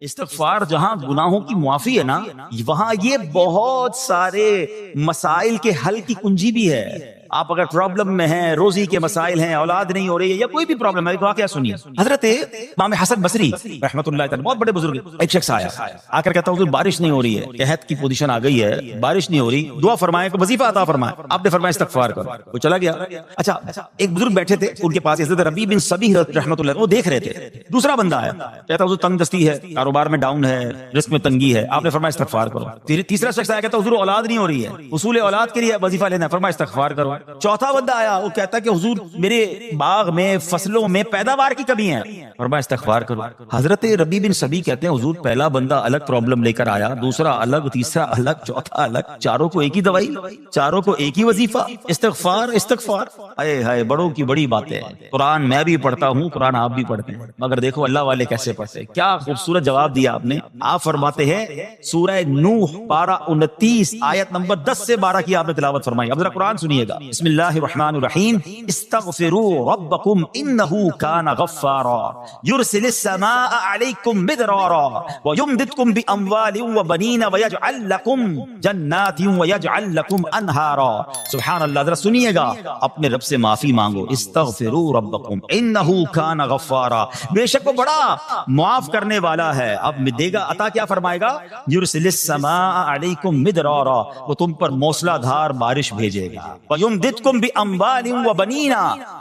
استغفار جہاں گناہوں کی معافی ہے نا، وہاں یہ بہت سارے مسائل کے حل کی کنجی بھی ہے۔ آپ اگر پرابلم میں ہیں، روزی کے مسائل ہیں، اولاد نہیں ہو رہی ہے یا کوئی بھی پرابلم ہے، ایک واقعہ سنیے۔ حضرت امام حسن بصری رحمۃ اللہ تعالی، بہت بڑے بزرگ، ایک شخص آ کر کہتا حضور بارش نہیں ہو رہی ہے، قحط کی پوزیشن آ گئی ہے، بارش نہیں ہو رہی، دعا فرمائیں، کو وظیفہ عطا فرمائیں۔ آپ نے فرمایا استغفار کرو، وہ چلا گیا۔ اچھا ایک بزرگ بیٹھے تھے ان کے پاس، حضرت ربیع بن صبیح رحمۃ اللہ، وہ دیکھ رہے تھے، دوسرا بندہ آیا، کہتا حضور تنگ دستی ہے، کاروبار میں ڈاؤن ہے، رزق میں تنگی ہے۔ آپ نے فرمایا استغفار کرو۔ تیسرا شخص آیا، کہتا حضور اولاد نہیں ہو رہی ہے، حصول اولاد کے لیے وظیفہ لینا ہے، فرمایا استغفار کرو۔ چوتھا بندہ آیا، وہ کہتا کہ حضور میرے باغ میں فصلوں میں پیداوار کی کمی ہے، فرمایا استغفار کرو۔ حضرت ربیع بن صبیح کہتے ہیں حضور پہلا بندہ الگ پرابلم لے کر آیا، دوسرا الگ، تیسرا الگ، چوتھا الگ، چاروں کو ایک ہی دوائی، چاروں کو ایک ہی وظیفہ، استغفار استغفار۔ ہائے ہائے، بڑوں کی بڑی باتیں ہیں۔ قرآن میں بھی پڑھتا ہوں، قرآن آپ بھی پڑھتے ہیں، مگر دیکھو اللہ والے کیسے پڑھتے ہیں۔ کیا خوبصورت جواب دیا آپ نے۔ آپ فرماتے ہیں سورہ نوح پارہ 29 آیت نمبر 10 سے 12 کی آپ نے تلاوت فرمائی۔ اب ذرا قرآن سنیے گا۔ بسم اللہ الرحمن الرحیم، استغفروا ربکم انہ کان غفارا یرسل السماء علیکم مدرارا ویمددکم باموال وبنین ویجعل لکم جنات ویجعل لکم انہارا۔ سبحان اللہ، ذرا سنیے گا، اپنے رب سے معافی مانگو۔ استغفروا ربکم انہ کان غفارا، بے شک وہ بڑا معاف کرنے والا ہے۔ اب دے گا عطا، کیا فرمائے گا؟ یرسل السماء علیکم مدرارا، وہ تم پر موسلا دھار بارش بھیجے گا۔ ویمددکم باموال وبنین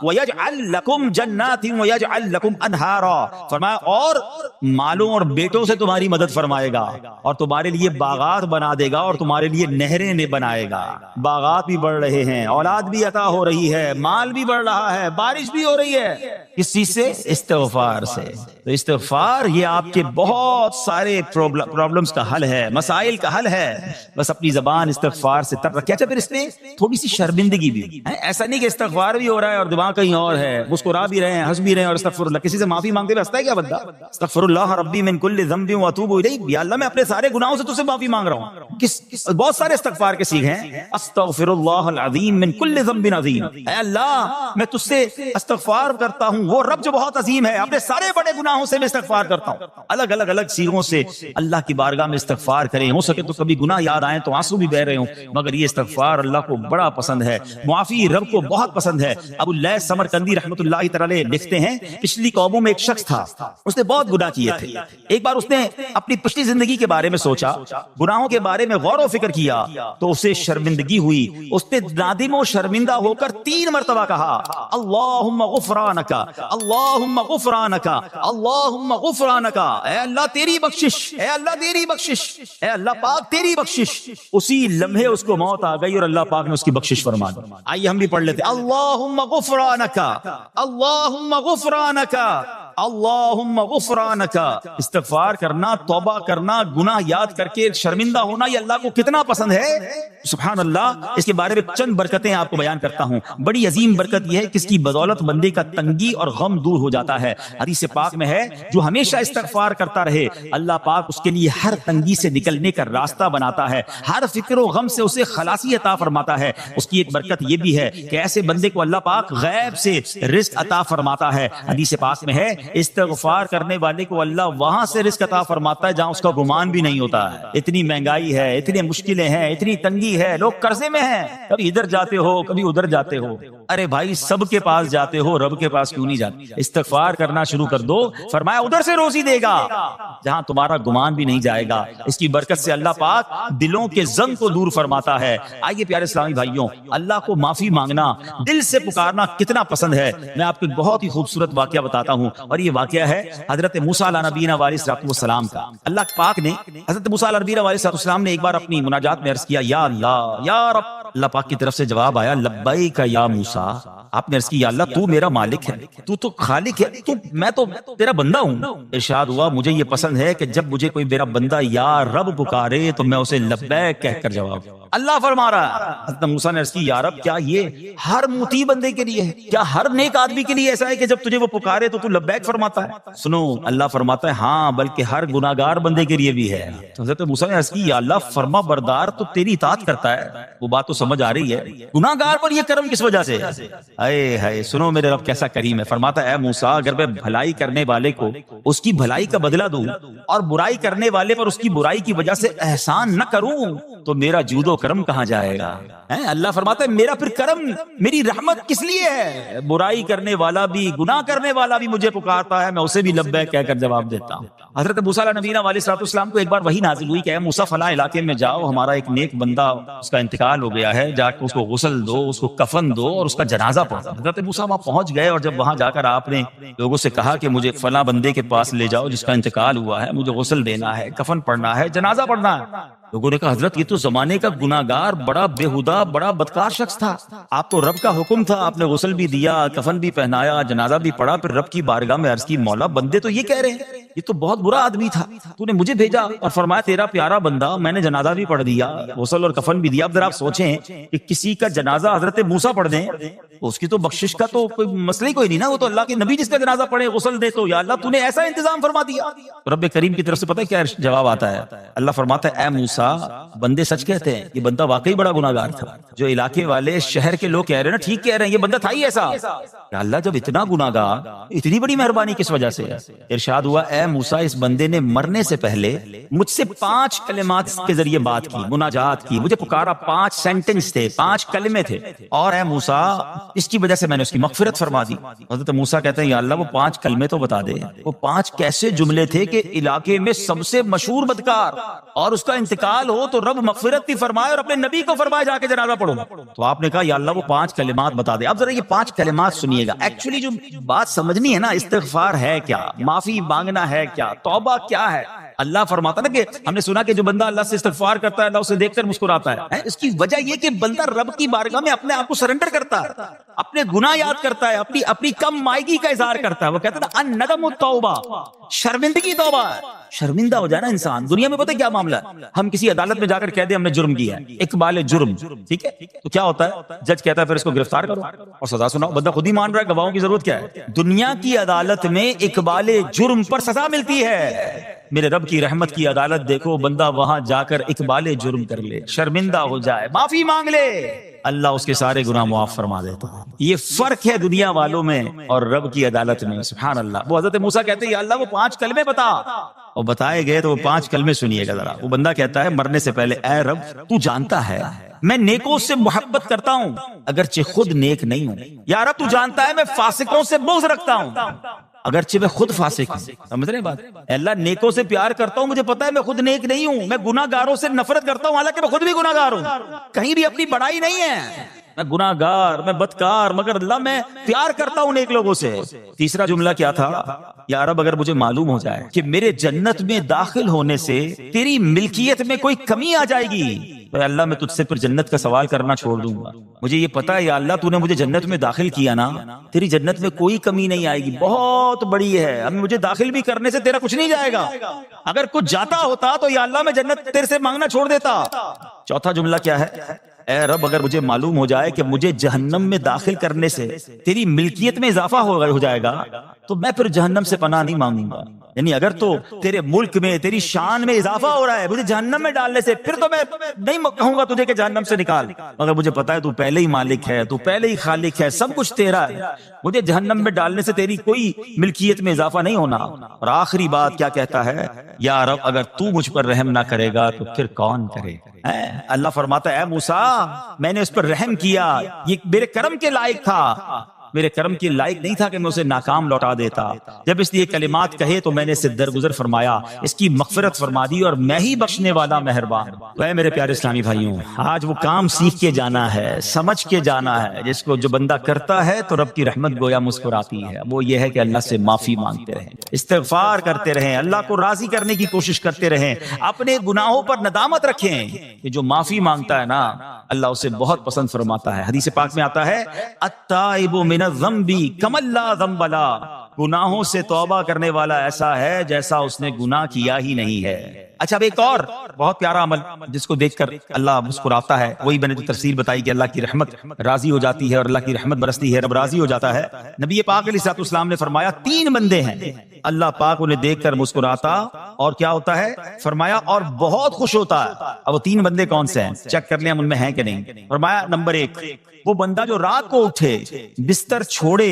ویجعل لکم جنات ویجعل لکم انہارا، فرمایا اور مالوں اور بیٹوں سے تمہاری مدد فرمائے گا، اور تمہارے لیے باغات بنا دے گا، اور تمہارے لیے نہریں بنائے گا۔ باغات بھی بڑھ رہے ہیں، اولاد بھی عطا ہو رہی ہے، مال بھی بڑھ رہا ہے، بارش بھی ہو رہی ہے، کس چیز سے؟ استغفار سے۔ تو استغفار یہ آپ کے بہت سارے پرابلمز کا حل ہے، مسائل کا حل ہے، بس اپنی زبان استغفار سے تر رکھے۔ اچھا پھر اس میں تھوڑی سی شرمندگی بھی ہے، ایسا نہیں کہ استغفار بھی ہو رہا ہے اور دماغ کہیں اور ہے، مسکرا بھی رہے ہیں، ہنس بھی رہے ہیں اور استغفر اللہ، کسی سے معافی مانگتے ہوئے ہنستا ہے کیا بندہ؟ استغفر اللہ ربی من کل ذنب واتوب الیہ، یا اللہ میں اپنے سارے گناہوں سے تجھ سے معافی مانگ رہا ہوں۔ بہت سارے استغفار کے سیکھ ہیں، استغفر اللہ العظیم من کل ذنب عظیم، اے اللہ میں تجھ سے استغفار کرتا ہوں، وہ رب جو بہت عظیم ہے، اپنے سارے بڑے گناہوں سے میں استغفار کرتا ہوں۔ الگ الگ الگ سیغوں سے اللہ کی بارگاہ میں استغفار کریں، ہو سکے تو کبھی گناہ یاد آئیں تو آنسو بھی بہ رہے ہوں، مگر یہ استغفار اللہ کو بڑا پسند ہے، معافی رب کو بہت پسند ہے۔ ابو اللیث سمرقندی رحمۃ اللہ تعالی لکھتے ہیں پچھلی قوموں میں ایک شخص تھا، اس نے بہت گناہ کیے تھے۔ ایک بار اس نے اپنی پچھلی زندگی کے بارے میں سوچا، گناہوں کے بارے میں غور و فکر کیا تو اسے شرمندگی ہوئی۔ اس نے نادم و شرمندہ ہو کر 3 مرتبہ کہا اللہم غفرانک، اللہم غفرانک، اللہم غفرانک، اے اللہ تیری بخشش، اے اللہ تیری بخشش، اے اللہ پاک تیری بخشش۔ اسی لمحے اس کو موت آ گئی اور اللہ پاک نے اس کی بخشش فرما دی۔ آئیے ہم بھی پڑھ لیتے، اللہم غفرانک، اللہم غفرانک، اللہم غفرانک۔ استغفار کرنا، توبہ کرنا، گناہ یاد کر کے شرمندہ ہونا، یہ اللہ کو کتنا پسند ہے، سبحان اللہ۔ اس کے بارے میں چند برکتیں آپ کو بیان کرتا ہوں۔ بڑی عظیم برکت یہ ہے کہ اس کی بدولت بندے کا تنگی اور غم دور ہو جاتا ہے۔ حدیث پاک میں ہے جو ہمیشہ استغفار کرتا رہے، اللہ پاک اس کے لیے ہر تنگی سے نکلنے کا راستہ بناتا ہے، ہر فکر و غم سے اسے خلاصی عطا فرماتا ہے۔ اس کی ایک برکت یہ بھی ہے کہ ایسے بندے کو اللہ پاک غیب سے رزق عطا فرماتا ہے۔ حدیث پاک میں ہے استغفار کرنے والے کو اللہ وہاں سے رزق عطا فرماتا ہے جہاں اس کا گمان بھی نہیں ہوتا ہے۔ اتنی مہنگائی ہے، اتنی مشکلیں ہیں، اتنی تنگی ہے، لوگ قرضے میں ہیں، کبھی ادھر جاتے ہو کبھی ادھر جاتے ہو، ارے بھائی سب کے پاس جاتے ہو، رب کے پاس کیوں نہیں جاتے؟ استغفار کرنا شروع کر دو، فرمایا ادھر سے روزی دے گا جہاں تمہارا گمان بھی نہیں جائے گا۔ اس کی برکت سے اللہ پاک دلوں کے زنگ کو دور فرماتا ہے۔ آئیے پیارے اسلامی بھائیوں، اللہ کو معافی مانگنا، دل سے پکارنا کتنا پسند ہے۔ میں آپ کو ایک بہت ہی خوبصورت واقعہ بتاتا ہوں، اور یہ واقعہ ہے حضرت موسیٰ علیہ نبینا علیہ السلام کا۔ اللہ پاک نے حضرت موسیٰ علیہ نبینا علیہ السلام نے ایک بار اپنی مناجات میں عرض کیا یا اللہ یا رب۔ اللہ پاک کی طرف سے جواب آیا لبیک یا موسیٰ۔ آپ نے عرض کی یا اللہ تو میرا مالک ہے، تو تو خالق ہے، میں تو تیرا بندہ ہوں۔ ارشاد ہوا مجھے یہ پسند ہے کہ جب مجھے کوئی میرا بندہ یا رب پکارے تو میں اسے لبیک کہہ کر جواب دوں۔ اللہ فرما رہا ہے، حضرت موسیٰ نے عرض کی یا رب کیا یہ ہر مطیع بندے کے لیے ہے؟ کیا ہر نیک آدمی کے لیے ایسا ہے کہ جب تجھے وہ پکارے تو لبیک فرماتا ہے؟ سنو، اللہ فرماتا ہے ہاں بلکہ ہر گناہگار بندے کے لیے بھی ہے۔ تو حضرت موسیٰ نے عرض کی یا اللہ فرما بردار تو تیری اطاعت کرتا ہے، وہ بات تو سمجھ آ رہی ہے، گناہگار پر یہ کرم کس وجہ سے؟ اے ہائے سنو میرے رب کیسا کریم ہے. فرماتا ہے اے موسیٰ اگر میں بھلائی کرنے والے کو اس کی بھلائی کا بدلہ دوں اور برائی کرنے والے پر اس کی برائی کی وجہ سے احسان نہ کروں تو میرا جود و کرم کہاں جائے گا؟ اللہ فرماتا ہے میرا پھر کرم میری رحمت کس لیے ہے؟ برائی کرنے والا بھی گناہ کرنے والا بھی مجھے پکارتا ہے، میں اسے بھی لبیک کہہ کر جواب دیتا ہوں. حضرت موسیٰ علیہ نبینا علیہ الصلوۃ والسلام کو ایک بار وحی نازل ہوئی کہ اے موسیٰ فلاں علاقے میں جاؤ، ہمارا ایک نیک بندہ اس کا انتقال ہو گیا ہے، جا کے اس کو غسل دو، اس کو کفن دو اور اس کا جنازہ پڑھو. حضرت موسیٰ وہاں پہنچ گئے اور جب وہاں جا کر آپ نے لوگوں سے کہا کہ مجھے فلاں بندے کے پاس لے جاؤ جس کا انتقال ہوا ہے، مجھے غسل دینا ہے، کفن پڑھنا ہے، جنازہ پڑھنا ہے. لوگوں نے کہا حضرت یہ تو زمانے کا گناہگار، بڑا بےہودہ، بڑا بدکار شخص تھا، آپ تو رب کا حکم تھا، آپ نے غسل بھی دیا، کفن بھی پہنایا، جنازہ بھی پڑھا، پھر رب کی بارگاہ میں عرض کی مولا بندے تو یہ کہہ رہے ہیں یہ تو بہت برا آدمی تھا، تو نے مجھے بھیجا اور فرمایا تیرا پیارا بندہ، میں نے جنازہ بھی پڑھ دیا، غسل اور کفن بھی دیا. اب ذرا آپ سوچیں کہ کسی کا جنازہ حضرت موسیٰ پڑھ دیں، اس کی تو بخشش کا تو کوئی مسئلہ ہی کوئی نہیں نا، وہ تو اللہ کے نبی جس کا جنازہ پڑھے غسل دے تو یا اللہ تو نے ایسا انتظام فرما دیا. رب کریم کی طرف سے پتہ ہے کیا جواب آتا ہے؟ اللہ فرماتا ہے اے موسیٰ بندے سچ کہتے ہیں، یہ بندہ واقعی بڑا گناہگار تھا. جو علاقے والے شہر کے لوگ کہہ رہے ہیں نا ٹھیک کہہ رہے ہیں، یہ بندہ تھا ہی ایسا. یا اللہ جب اتنا گناہگار اتنی بڑی مہربانی کس وجہ سے ہے؟ ارشاد ہوا اے موسیٰ اس بندے نے مرنے سے پہلے مجھ سے 5 کلمات کے ذریعے بات کی، مناجات کی، مجھے پکارا، 5 سینٹنس تھے، 5 کلمے تھے، اور اے موسیٰ اس کی وجہ سے میں نے اس کی مغفرت فرما دی. حضرت موسیٰ کہتے ہیں یا اللہ وہ 5 کلمے تو بتا دے، وہ 5 کیسے جملے تھے کہ علاقے میں سب سے مشہور بدکار اور اس کا انتقال ہو تو رب مغفرت بھی فرمائے اور اپنے نبی کو فرمائے جا کے جنازہ پڑھو. تو آپ نے کہا یا اللہ وہ 5 کلمات بتا دے. اب ذرا یہ 5 کلمات سنیے گا، ایکچولی جو بات سمجھنی ہے نا، استغفار ہے کیا، معافی مانگنا ہے کیا، توبہ کیا ہے. اللہ فرماتا نا کہ ہم نے سنا کہ جو بندہ اللہ سے استغفار کرتا ہے اللہ اسے دیکھ کر مسکراتا ہے. اس کی وجہ یہ کہ بندہ رب کی بارگاہ میں اپنے آپ کو سرنڈر کرتا ہے، اپنے گناہ یاد کرتا ہے، اپنی کم مائگی کا اظہار کرتا ہے. وہ کہتا ہے نا الندم التوبہ، شرمندگی توبہ ہے. شرمندہ ہو جائے نا انسان. دنیا میں پتہ کیا معاملہ ہے، ہم کسی عدالت میں جا کر کہہ دیں ہم نے جرم کیا ہے، اقبال جرم، ٹھیک ہے، تو کیا ہوتا ہے، جج کہتا ہے پھر اس کو گرفتار کرو اور سزا سناؤ. بندہ خود ہی مان رہا ہے، گواہوں کی ضرورت کیا ہے. دنیا کی عدالت میں اقبال جرم پر سزا ملتی ہے. میرے رب کی رحمت کی عدالت دیکھو، بندہ وہاں جا کر اقبال جرم کر لے، شرمندہ ہو جائے، معافی مانگ لے، اللہ اس کے سارے گناہ معاف فرما دیتا ہے. یہ فرق ہے دنیا والوں میں اور رب کی عدالت میں. سبحان اللہ. وہ حضرت موسیٰ کہتے ہیں یا اللہ وہ 5 کلمے بتا، اور بتائے گئے تو وہ 5 کلمے سنیے گا ذرا. وہ بندہ کہتا ہے مرنے سے پہلے اے رب تو جانتا ہے میں نیکوں سے محبت کرتا ہوں اگرچہ خود نیک نہیں ہوں. یا رب تو جانتا ہے میں فاسقوں سے بغض رکھتا ہوں اگرچہ میں خود فاسق ہوں. سمجھ رہے ہیں بات؟ اللہ نیکوں سے پیار کرتا ہوں، مجھے پتا ہے میں خود نیک نہیں ہوں. میں گناہ گاروں سے نفرت کرتا ہوں حالانکہ میں خود بھی گناہ گار ہوں. کہیں بھی اپنی بڑائی نہیں ہے، میں گناہ گار، میں بدکار، مگر اللہ میں پیار کرتا ہوں نیک لوگوں سے. تیسرا جملہ کیا تھا؟ یا رب اگر مجھے معلوم ہو جائے کہ میرے جنت میں داخل ہونے سے تیری ملکیت میں کوئی کمی آ جائے گی تو اللہ میں تجھ سے پھر جنت کا سوال کرنا چھوڑ دوں گا. مجھے یہ پتا ہے یا اللہ تو نے مجھے جنت میں داخل کیا نا، تیری جنت میں کوئی کمی نہیں آئے گی، بہت بڑی ہے. اب مجھے داخل بھی کرنے سے تیرا کچھ نہیں جائے گا. اگر کچھ جاتا ہوتا تو یا اللہ میں جنت تیرے سے مانگنا چھوڑ دیتا. چوتھا جملہ کیا ہے؟ اے رب اگر مجھے معلوم ہو جائے کہ مجھے جہنم میں داخل کرنے سے تیری ملکیت میں اضافہ ہو جائے گا تو میں پھر جہنم سے پناہ نہیں مانگوں گا. یعنی اگر تو تیرے ملک میں تیری شان میں اضافہ ہو رہا ہے مجھے جہنم میں ڈالنے سے، پھر تو میں نہیں کہوں گا تجھے کہ جہنم سے نکال. مگر مجھے پتا ہے تو پہلے ہی مالک ہے، تو پہلے ہی خالق ہے، سب کچھ تیرا ہے. مجھے جہنم میں ڈالنے سے تیری کوئی ملکیت میں اضافہ نہیں ہونا. اور آخری بات کیا کہتا ہے؟ یا رب اگر تو مجھ پر رحم نہ کرے گا تو پھر کون کرے. اللہ فرماتا ہے اے موسیٰ میں نے اس پر رحم کیا، یہ میرے کرم کے لائق تھا، میرے کرم کے لائق نہیں تھا کہ میں اسے ناکام لوٹا دیتا. جب اس نے یہ کلمات کہے تو میں نے اسے درگزر فرمایا، اس کی مغفرت فرما دی اور میں ہی بخشنے والا مہربان. اے میرے پیارے اسلامی بھائیوں، آج وہ کام سیکھ کے جانا ہے، سمجھ کے جانا ہے جس کو جو بندہ کرتا ہے تو رب کی رحمت گویا مسکراتی ہے. وہ یہ ہے کہ اللہ سے معافی مانگتے رہیں، استغفار کرتے رہیں، اللہ کو راضی کرنے کی کوشش کرتے رہیں، اپنے گناہوں پر ندامت رکھیں. کہ جو معافی مانگتا ہے نا اللہ اسے بہت پسند فرماتا ہے. حدیث پاک میں آتا ہے التائب من الذنب کمن لا ذنب له، گناہوں سے توبہ کرنے والا ایسا ہے جیسا اس نے گناہ کیا ہی نہیں ہے۔ اچھا اب ایک اور بہت پیارا عمل جس کو دیکھ کر اللہ مسکراتا ہے، وہی میں نے جو تفسیر بتائی کہ اللہ کی رحمت راضی ہو جاتی ہے اور اللہ کی رحمت برستی ہے، رب راضی ہو جاتا ہے۔ نبی پاک علیہ الصلوۃ والسلام نے فرمایا 3 بندے ہیں اللہ پاک انہیں دیکھ کر مسکراتا اور کیا ہوتا ہے، فرمایا اور بہت خوش ہوتا ہے۔ اب وہ 3 بندے کون سے ہیں چیک کر لیں ہم ان میں ہیں کہ نہیں۔ فرمایا نمبر 1 وہ بندہ جو رات کو اٹھے، بستر چھوڑے،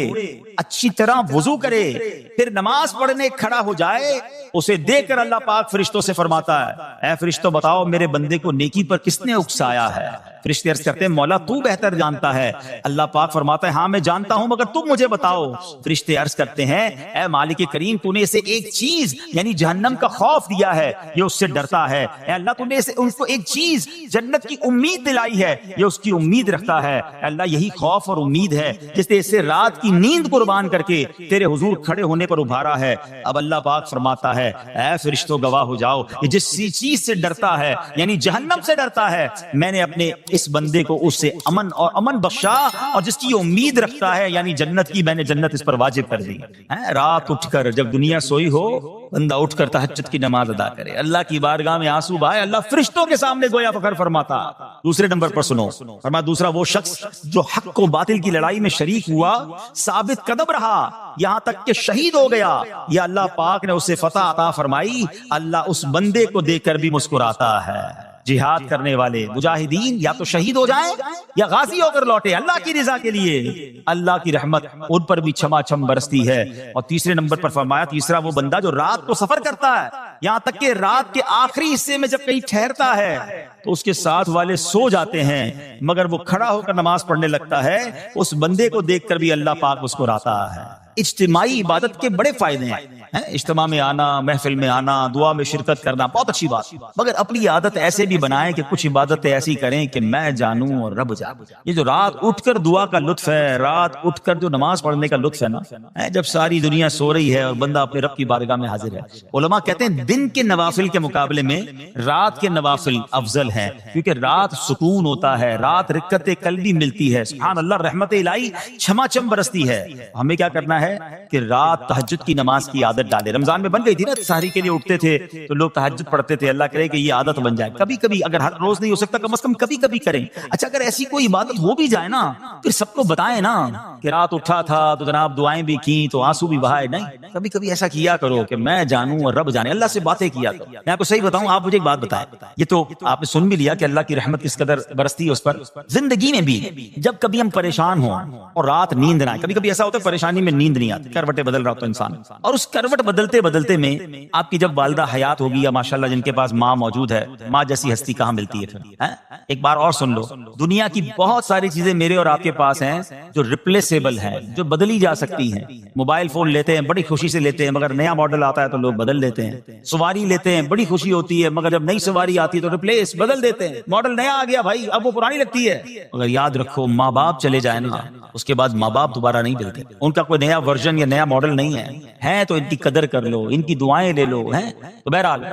اچھی طرح وضو کرے، پھر نماز پڑھنے کھڑا ہو جائے، اسے دیکھ کر اللہ پاک فرشتوں سے فرماتا ہے اے فرشتوں بتاؤ میرے بندے کو نیکی پر کس نے اکسایا ہے؟ فرشتے عرض کرتے ہیں مولا تو بہتر جانتا ہے۔ اللہ پاک فرماتا ہے ہاں میں جانتا ہوں مگر تم مجھے بتاؤ۔ فرشتے عرض کرتے ہیں اے مالک کریم تو نے اسے ایک چیز یعنی جہنم کا خوف دیا ہے، یہ اس سے ڈرتا ہے۔ اے اللہ تو نے ان کو ایک چیز جنت کی امید دلائی ہے، یہ اس کی امید رکھتا ہے۔ اے اللہ یہی خوف اور امید ہے جس نے اسے رات کی نیند قربان کر کے تیرے حضور کھڑے ہونے پر ابھارا ہے۔ اب اللہ پاک فرماتا ہے اے فرشتوں گواہ ہو جاؤ یہ جس چیز سے ڈرتا ہے یعنی جہنم سے ڈرتا ہے، میں نے اپنے اس بندے کو اس سے امن بخشا، اور جس کی امید رکھتا ہے یعنی جنت کی، میں نے جنت اس پر واجب کر دی۔ رات اٹھ کر جب دنیا سوئی ہو بندہ اٹھ کر تہجد کی نماز ادا کرے، اللہ کی بارگاہ میں آنسو بہائے، اللہ فرشتوں کے سامنے گویا فخر فرماتا۔ دوسرے نمبر پر سنو، فرمایا دوسرا وہ شخص جو حق و باطل کی لڑائی میں شریک ہوا، ثابت قدم رہا یہاں تک کہ شہید ہو گیا، یا اللہ پاک نے اسے فتح عطا فرمائی، اللہ اس بندے کو دیکھ کر بھی مسکراتا ہے۔ جہاد کرنے والے مجاہدین یا تو شہید ہو جائیں یا غازی ہو کر لوٹے اللہ کی رضا کے لیے، اللہ کی رحمت ان پر بھی چھما چھم برستی ہے۔ اور تیسرے نمبر پر فرمایا تیسرا وہ بندہ جو رات کو سفر کرتا ہے، یہاں تک کہ رات کے آخری حصے میں جب کہیں ٹھہرتا ہے تو اس کے ساتھ والے سو جاتے ہیں مگر وہ کھڑا ہو کر نماز پڑھنے لگتا ہے، اس بندے کو دیکھ کر بھی اللہ پاک مسکراتا ہے۔ اجتماعی عبادت کے بڑے فائدے ہیں، اجتماع میں آنا، محفل میں آنا، دعا میں شرکت کرنا بہت اچھی بات، مگر اپنی عادت ایسے بھی بنائیں کہ کچھ عبادتیں ایسی کریں کہ میں جانوں اور رب جانے۔ یہ جو رات اٹھ کر دعا کا لطف ہے، رات اٹھ کر جو نماز پڑھنے کا لطف ہے نا، جب ساری دنیا سو رہی ہے اور بندہ اپنے رب کی بارگاہ میں حاضر ہے۔ علماء کہتے ہیں دن کے نوافل کے مقابلے میں رات کے نوافل افضل ہیں، کیونکہ رات سکون ہوتا ہے، رات رکعت قلبی ملتی ہے، سبحان اللہ رحمت الہی چھما چھم برستی ہے۔ ہمیں کیا کرنا ہے کہ رات تہجد کی نماز کی عادت ڈالے۔ رمضان میں بن گئی تھی نا، سحری کے لیے اٹھتے تھے تو لوگ تہجد پڑھتے تھے، اللہ کرے کہ یہ عادت بن جائے، کبھی کبھی اگر ہر روز نہیں ہو سکتا کم از کم کبھی کبھی کریں۔ اچھا اگر ایسی کوئی عبادت ہو بھی جائے نا پھر سب کو بتائیں نا کہ رات اٹھا تھا تو جناب دعائیں بھی کی تو آنسو بھی بہائے، نہیں کبھی کبھی ایسا کیا کرو کہ میں جانوں اور رب جانے، اللہ سے باتیں کیا کرو۔ میں آپ کو صحیح بتاؤں، آپ مجھے ایک بات بتائیں، یہ تو آپ نے سن بھی لیا کہ اللہ کی رحمت کس قدر برستی ہے اس پر۔ زندگی میں بھی جب کبھی ہم پریشان ہوں اور رات نیند نہ آئے، کبھی کبھی ایسا ہوتا ہے پریشانی میں نیند نہیں آتی، کروٹیں بدل رہا ہوتا انسان، اور اس کروٹ بدلتے بدلتے میں آپ کی جب والدہ حیات ہوگی یا ماشاءاللہ جن کے پاس ماں موجود ہے، ماں جیسی ہستی کہاں ملتی ہے پھر۔ ایک بار اور سن لو، دنیا کی بہت ساری چیزیں میرے اور آپ کے پاس ہیں جو ریپلیسیبل ہیں، جو بدلی جا سکتی ہیں۔ موبائل فون لیتے ہیں بڑی خوشی سے لیتے ہیں مگر نیا ماڈل آتا ہے تو لوگ بدل دیتے ہیں۔ سواری لیتے ہیں بڑی خوشی ہوتی ہے مگر جب نئی سواری آتی ہے تو ریپلیس بدل دیتے ہیں، ماڈل نیا آ گیا بھائی اب وہ پرانی لگتی ہے۔ مگر یاد رکھو ماں باپ چلے جائیں نا اس کے بعد ماں باپ دوبارہ نہیں ملتے، ان کا کوئی نیا ورژن یا نیا ماڈل نہیں ہے تو ان کی قدر کر لو، ان کی دعائیں لے لو۔ تو بہرحال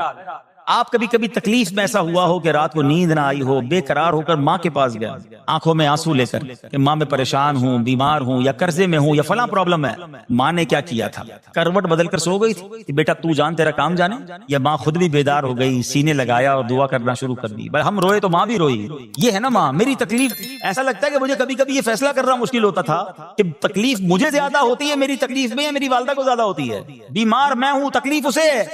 آپ کبھی کبھی تکلیف میں ایسا ہوا ہو کہ رات کو نیند نہ آئی ہو، بے قرار ہو کر ماں کے پاس گیا آنکھوں میں آنسو لے کر کہ ماں میں پریشان ہوں، بیمار ہوں یا قرضے میں ہوں یا فلاں پرابلم ہے۔ ماں نے کیا کیا تھا؟ کروٹ بدل کر سو گئی تھی کہ بیٹا تو جان تیرا کام جانے، یا ماں خود بھی بیدار ہو گئی، سینے لگایا اور دعا کرنا شروع کر دی؟ ہم روئے تو ماں بھی روئی۔ یہ ہے نا ماں میری تکلیف۔ ایسا لگتا ہے کہ مجھے کبھی کبھی یہ فیصلہ کرنا مشکل ہوتا تھا کہ تکلیف مجھے زیادہ ہوتی ہے میری تکلیف میں یا میری والدہ کو زیادہ ہوتی ہے؟ بیمار میں ہوں تکلیف اسے ہے،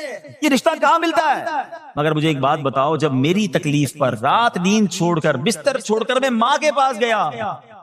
یہ رشتہ کہاں ملتا ہے؟ مگر مجھے ایک بات بتاؤ، جب میری تکلیف پر رات نیند چھوڑ کر بستر چھوڑ کر میں ماں کے پاس گیا،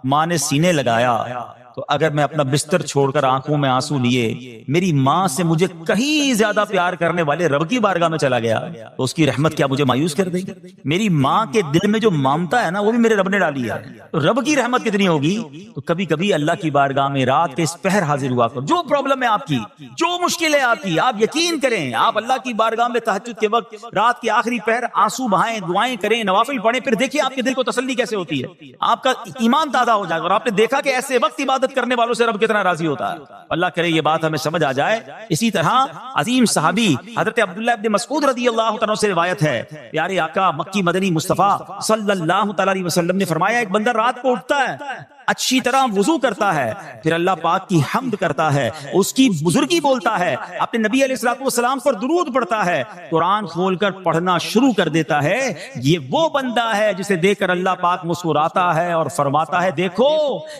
ماں نے سینے لگایا، تو اگر میں اپنا بستر چھوڑ کر آنکھوں میں آنسو لیے میری ماں سے مجھے کہیں زیادہ پیار کرنے والے رب کی بارگاہ میں چلا گیا تو اس کی رحمت کیا مجھے مایوس کر دے گی؟ میری ماں کے دل میں جو ممتا ہے نا وہ بھی میرے رب نے ڈالی ہے، تو رب کی رحمت کتنی ہوگی؟ تو کبھی کبھی اللہ کی بارگاہ میں رات کے اس پہر حاضر ہوا کرو، جو پرابلم ہے آپ کی، جو مشکل ہے آپ کی، آپ یقین کریں آپ اللہ کی بارگاہ میں تہجد کے وقت رات کے آخری پہر آنسو بہائیں، دعائیں کریں، نوافل پڑھیں، پھر دیکھیے آپ کے دل کو تسلی کیسے ہوتی ہے، آپ کا ایمان تازہ ہو جائے گا، اور آپ نے دیکھا کہ ایسے وقت عبادت کرنے والوں سے رب کتنا راضی ہوتا ہے۔ اللہ کرے یہ بات ہمیں سمجھ آ جائے۔ اسی طرح عظیم صحابی حضرت عبداللہ ابن مسعود رضی اللہ تعالیٰ سے روایت ہے، پیارے آقا مکی مدنی مصطفیٰ صلی اللہ تعالیٰ علیہ وسلم نے فرمایا ایک بندہ رات کو اٹھتا ہے اچھی طرح وضو کرتا ہے، پھر اللہ پاک کی حمد کرتا ہے، اس کی بزرگی بولتا ہے، اپنے نبی علیہ الصلوۃ والسلام پر درود پڑھتا ہے، قرآن کھول کر پڑھنا شروع کر دیتا ہے، یہ وہ بندہ ہے جسے دیکھ کر اللہ پاک مسکراتا ہے اور فرماتا ہے دیکھو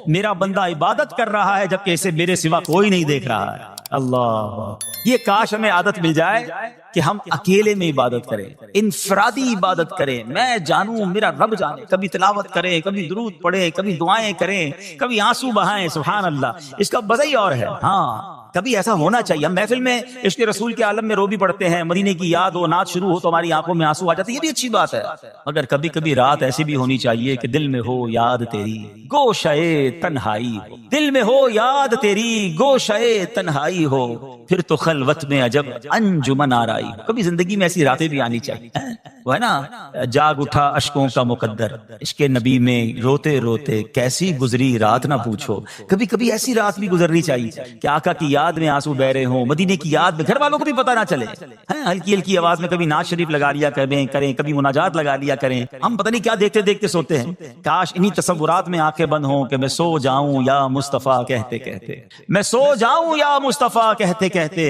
میرا بندہ عبادت کر رہا ہے جبکہ اسے میرے سوا کوئی نہیں دیکھ رہا ہے۔ اللہ، یہ کاش ہمیں عادت مل جائے کہ ہم اکیلے میں عبادت کریں، انفرادی عبادت کریں، میں جانوں میرا رب جانے، کبھی تلاوت کریں، کبھی درود پڑھیں، کبھی دعائیں کریں، کبھی آنسو بہائیں، سبحان اللہ، اس کا مزہ ہی اور ہے۔ ہاں کبھی ایسا ہونا چاہیے، ہم محفل میں عشق رسول کے عالم میں رو بھی پڑھتے ہیں، مدینے کی یاد ہو، نعت شروع ہو تو ہماری آنکھوں میں آنسو آ جاتے ہیں، یہ بھی اچھی بات ہے، مگر کبھی کبھی رات ایسی بھی ہونی چاہیے کہ دل میں ہو یاد تیری گوشئے تنہائی ہو، دل میں ہو یاد تیری گوشئے تنہائی ہو، پھر تو خلوت میں عجب انجمن آرائی ہو۔ کبھی زندگی میں ایسی راتیں بھی آنی چاہیے، وہ ہے نا، جاگ اٹھا اشکوں کا مقدر، عشق نبی میں روتے روتے کیسی گزری رات نہ پوچھو۔ کبھی کبھی ایسی رات بھی گزرنی چاہیے کہ آقا کی یاد میں آنسو بہ رہے ہوں، مدینے کی یاد میں، گھر والوں کو بھی پتہ نہ چلے، ہلکی ہلکی آواز میں کبھی نعت شریف لگا لیا کریں، کبھی مناجات لگا لیا کریں، ہم پتہ نہیں کیا دیکھتے دیکھتے سوتے ہیں۔ کاش انہی تصورات میں آنکھیں بند ہوں کہ میں سو جاؤں یا مصطفیٰ کہتے کہتے، میں سو جاؤں یا مصطفیٰ کہتے کہتے،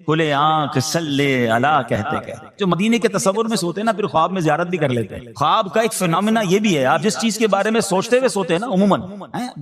کھلے آنکھ صلی علی کہتے کہتے۔ جو مدینے کے تصور میں سوتے ہیں نا، پھر خواب میں زیارت بھی کر لیتے ہیں۔ خواب کا ایک فینومینا یہ بھی ہے، آپ جس چیز کے بارے میں سوچتے ہوئے سوتے ہیں نا، عموماً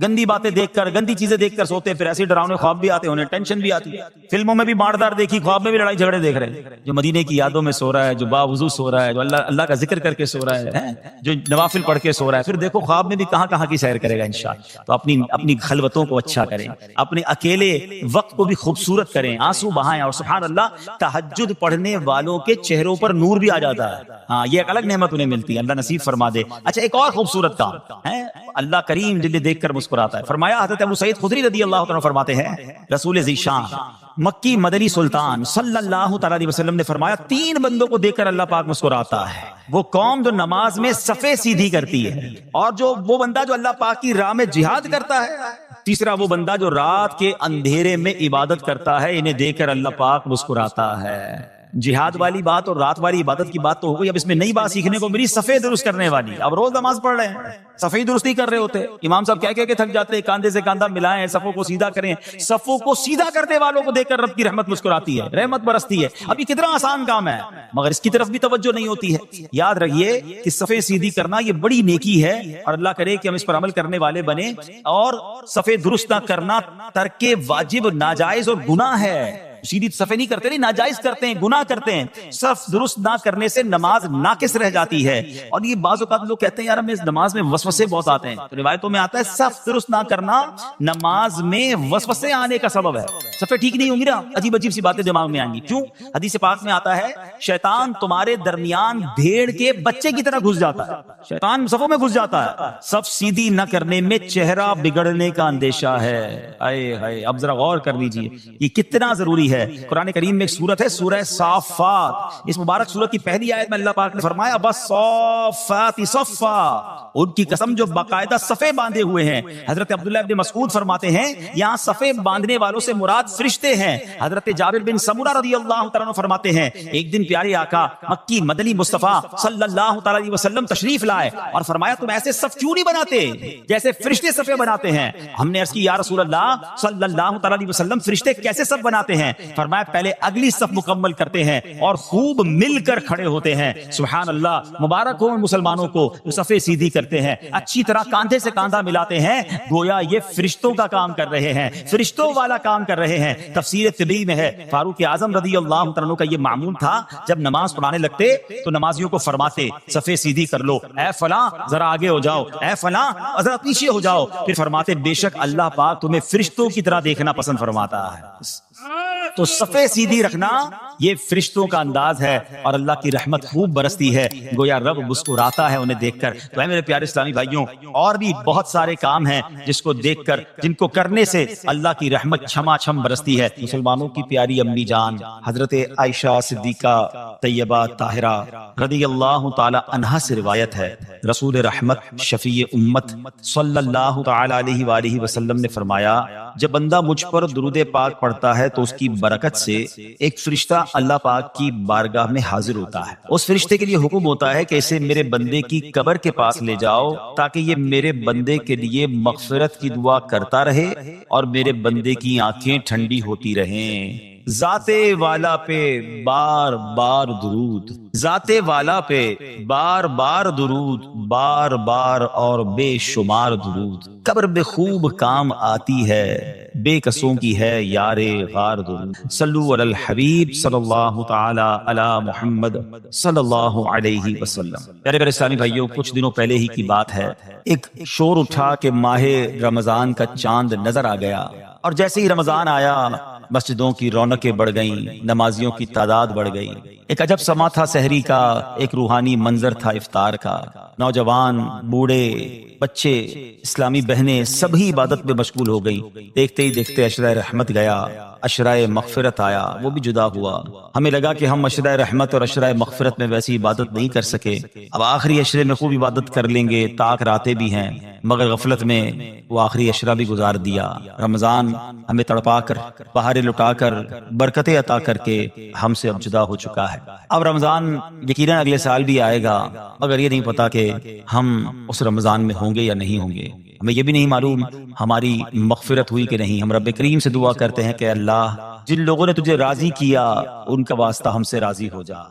گندی باتیں دیکھ کر، گندی چیزیں دیکھ کر سوتے ہیں، پھر ایسے ڈراؤنے خواب بھی آتے ہیں، انہیں ٹینشن بھی آتی ہے۔ فلموں میں بھی ماردار دیکھی، خواب میں بھی لڑائی جھگڑے دیکھ رہے ہیں۔ جو مدینے کی یادوں میں سو رہا ہے، جو باوضو سو رہا ہے، جو اللہ کا ذکر کر کے سو رہا ہے، جو نوافل پڑھ کے سو رہا ہے، پھر دیکھو خواب میں بھی کہاں کہاں کی سیر کرے گا انشاءاللہ۔ تو اپنی خلوتوں کو اچھا کریں، اپنے اکیلے وقت کو بھی خوبصورت کریں، آنسو بہائیں، اور سبحان اللہ تہجد پڑھنے والوں کے چہروں پر نور بھی آ جاتا ہے۔ ہاں یہ ایک الگ نعمت انہیں ملتی ہے، اللہ نصیب فرما دے۔ اچھا ایک اور خوبصورت کام ہے، اللہ کریم جنہیں دیکھ کر مسکراتا ہے۔ فرمایا حضرت ابو سعید خدری رضی اللہ عنہ فرماتے ہیں، رسول ذی شان مکی مدنی سلطان صلی اللہ تعالی علیہ وسلم نے فرمایا 3 بندوں کو دیکھ کر اللہ پاک مسکراتا ہے، وہ قوم جو نماز میں صفیں سیدھی کرتی ہے، اور وہ بندہ جو اللہ پاک کی راہ میں جہاد کرتا ہے، تیسرا وہ بندہ جو رات کے اندھیرے میں عبادت کرتا ہے، انہیں دیکھ کر اللہ پاک مسکراتا ہے۔ جہاد والی بات اور رات والی عبادت کی بات تو ہو گئی، اب اس میں نئی بات سیکھنے کو میری صفیں درست کرنے والی۔ اب روز نماز پڑھ رہے ہیں، صفیں درست نہیں کر رہے ہوتے، امام صاحب کہہ کے تھک جاتے ہیں، کاندھے سے کاندھا ملائیں، صفوں کو سیدھا کریں۔ صفوں کو سیدھا کرنے والوں کو دیکھ کر رب کی رحمت مسکراتی ہے، رحمت برستی ہے۔ اب یہ کتنا آسان کام ہے، مگر اس کی طرف بھی توجہ نہیں ہوتی ہے۔ یاد رکھیے کہ صفیں سیدھی کرنا یہ بڑی نیکی ہے، اور اللہ کرے کہ ہم اس پر عمل کرنے والے بنے۔ اور صفیں درست نہ کرنا ترک واجب، ناجائز اور گناہ ہے۔ سیدھی صفیں نہیں کرتے، نہیں ناجائز کرتے ہیں، گناہ کرتے ہیں۔ صف درست نہ کرنے سے نماز ناقص رہ جاتی ہے۔ اور یہ بعض اوقات لوگ کہتے ہیں یار ہمیں نماز میں وسوسے بہت آتے ہیں، تو روایتوں میں آتا ہے صف درست نہ کرنا نماز میں وسوسے آنے کا سبب ہے۔ صفیں ٹھیک نہیں ہوں گی نا، عجیب عجیب سی باتیں دماغ میں آئیں گی۔ کیوں؟ حدیث پاک میں آتا ہے شیطان تمہارے درمیان بھیڑ کے بچے کی طرح گھس جاتا ہے، شیطان صفوں میں گھس جاتا ہے۔ صف سیدھی نہ کرنے میں چہرہ بگڑنے کا اندیشہ ہے۔ اے ہائے، اب ذرا غور کر لیجیے یہ کتنا ضروری ہے۔ قرآن کریم میں ایک سورت ہے سورہ صافات، اس مبارک سورت کی پہلی آیت میں اللہ پاک نے فرمایا بَالصَّافَّاتِ صَفًّا، ان کی قسم جو باقاعدہ صفیں باندھے ہوئے ہیں۔ حضرت عبداللہ ابن مسعود فرماتے ہیں یہاں صفیں باندھنے والوں سے مراد فرشتے ہیں۔ حضرت جابر بن سمرہ رضی اللہ تعالیٰ عنہ فرماتے ہیں ایک دن پیارے آقا مکی مدنی مصطفیٰ صلی اللہ تعالیٰ علیہ وسلم تشریف لائے اور فرمایا تم ایسے صف کیوں نہیں بناتے جیسے فرشتے صفیں بناتے ہیں؟ ہم نے عرض کی یا رسول اللہ صلی اللہ تعالیٰ علیہ وسلم فرشتے کیسے صف بناتے ہیں؟ فرمایا پہلے اگلی صف مکمل کرتے ہیں اور خوب مل کر کھڑے ہوتے ہیں۔ سبحان اللہ، مبارک ہو مسلمانوں کو جو صفیں سیدھی کرتے ہیں، اچھی طرح کاندھے سے کاندھا ملاتے ہیں، گویا یہ فرشتوں کا کام کر رہے ہیں، فرشتوں والا کام کر رہے ہیں۔ تفسیر طبی میں ہے فاروق اعظم رضی اللہ عنہ کا یہ معمول تھا، جب نماز پڑھانے لگتے تو نمازیوں کو فرماتے صفیں سیدھی کر لو، اے فلاں ذرا آگے ہو جاؤ، اے فلاں ذرا پیچھے ہو جاؤ، پھر فرماتے بے شک اللہ پاک تمہیں فرشتوں کی طرح دیکھنا پسند فرماتا ہے۔ تو صفیں سیدھی رکھنا یہ فرشتوں کا انداز ہے، اور اللہ کی رحمت خوب برستی ہے، گویا رب مسکراتا ہے انہیں دیکھ کر۔ تو اے میرے پیارے اسلامی بھائیوں، اور بھی بہت سارے کام ہیں جس کو دیکھ کر، جن کو کرنے سے اللہ کی رحمت چھما چھم برستی ہے۔ مسلمانوں کی پیاری امی جان حضرت عائشہ صدیقہ طیبہ طاہرہ رضی اللہ تعالی عنہا سے روایت ہے، رسول رحمت شفیع امت صلی اللہ تعالی علیہ وآلہ وسلم نے فرمایا جب بندہ مجھ پر درود پاک پڑھتا ہے تو اس کی برکت سے ایک فرشتہ اللہ پاک کی بارگاہ میں حاضر ہوتا ہے. اس فرشتے کے لیے حکم ہوتا ہے کہ اسے میرے بندے کی قبر کے پاس لے جاؤ تاکہ یہ میرے بندے کے لیے مغفرت کی دعا کرتا رہے اور میرے بندے کی آنکھیں ٹھنڈی ہوتی رہیں. ذات والا پہ بار بار درود، ذات والا پہ بار بار درود، بار بار اور بے شمار درود. قبر میں خوب کام آتی ہے، بے کسوں کی ہے یار غار درود. صلو علی الحبیب صلی اللہ تعالی علی محمد صلی اللہ علیہ وسلم. پیارے اسلامی بھائیوں، کچھ دنوں پہلے ہی کی بات ہے، ایک شور اٹھا کہ ماہ رمضان کا چاند نظر آ گیا، اور جیسے ہی رمضان آیا مسجدوں کی رونقیں بڑھ گئیں، نمازیوں کی تعداد بڑھ گئی. ایک عجب سما تھا سحری کا، ایک روحانی منظر تھا افطار کا. نوجوان، بوڑھے، بچے، اسلامی بہنیں سبھی عبادت میں مشغول ہو گئیں. دیکھتے ہی دیکھتے عشرہ رحمت گیا، عشرہ مغفرت آیا، وہ بھی جدا ہوا. ہمیں لگا کہ ہم عشرہ رحمت اور عشرہ مغفرت میں ویسی عبادت نہیں کر سکے، اب آخری عشرے میں خوب عبادت کر لیں گے، طاق راتیں بھی ہیں. مگر غفلت میں وہ آخری عشرہ بھی گزار دیا. رمضان ہمیں تڑپا کر، بہاریں لٹا کر، برکتیں عطا کر کے ہم سے اب جدا ہو چکا ہے. اب رمضان یقیناً اگلے سال بھی آئے گا، مگر یہ نہیں پتا کہ ہم اس رمضان میں ہوں گے یا نہیں ہوں گے. ہمیں یہ بھی نہیں معلوم ہماری مغفرت ہوئی کہ نہیں. ہم رب کریم سے دعا کرتے ہیں کہ اللہ، جن لوگوں نے تجھے راضی کیا ان کا واسطہ ہم سے راضی ہو جا.